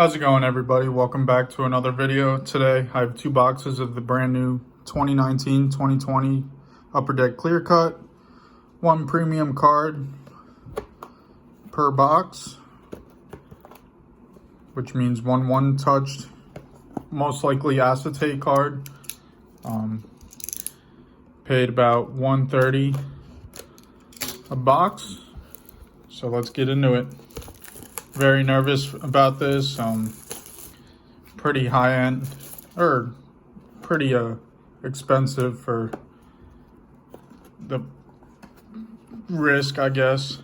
How's it going, everybody? Welcome back to another video. Today I have two boxes of the brand new 2019-2020 Upper Deck Clear Cut. One premium card per box, which means one touched, most likely acetate card. Paid about $130 a box, so let's get into it. Very nervous about this. Pretty high end, or pretty expensive for the risk, I guess.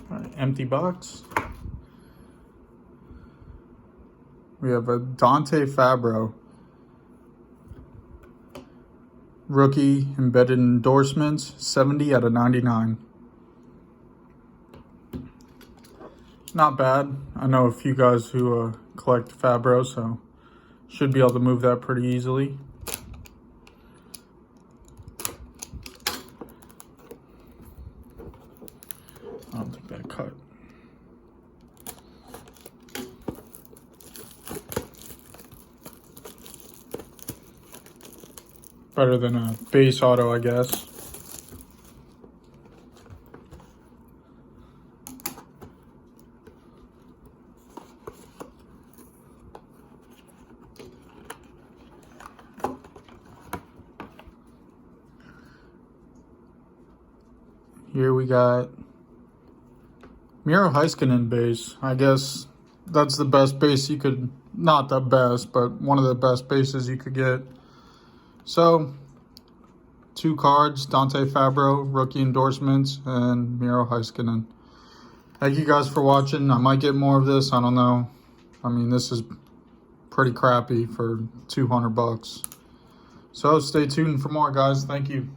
All right, empty box. We have a Dante Fabbro rookie embedded endorsements, 70 out of 99. Not bad. I know a few guys who collect Fabbro, so should be able to move that pretty easily. I'll take that cut. Better than a base auto, I guess. Here we got Miro Heiskanen base. I guess that's the best base you could, not the best, but one of the best bases you could get. So, two cards, Dante Fabbro, rookie endorsements, and Miro Heiskanen. Thank you guys for watching. I might get more of this. I don't know. I mean, this is pretty crappy for $200. So, stay tuned for more, guys. Thank you.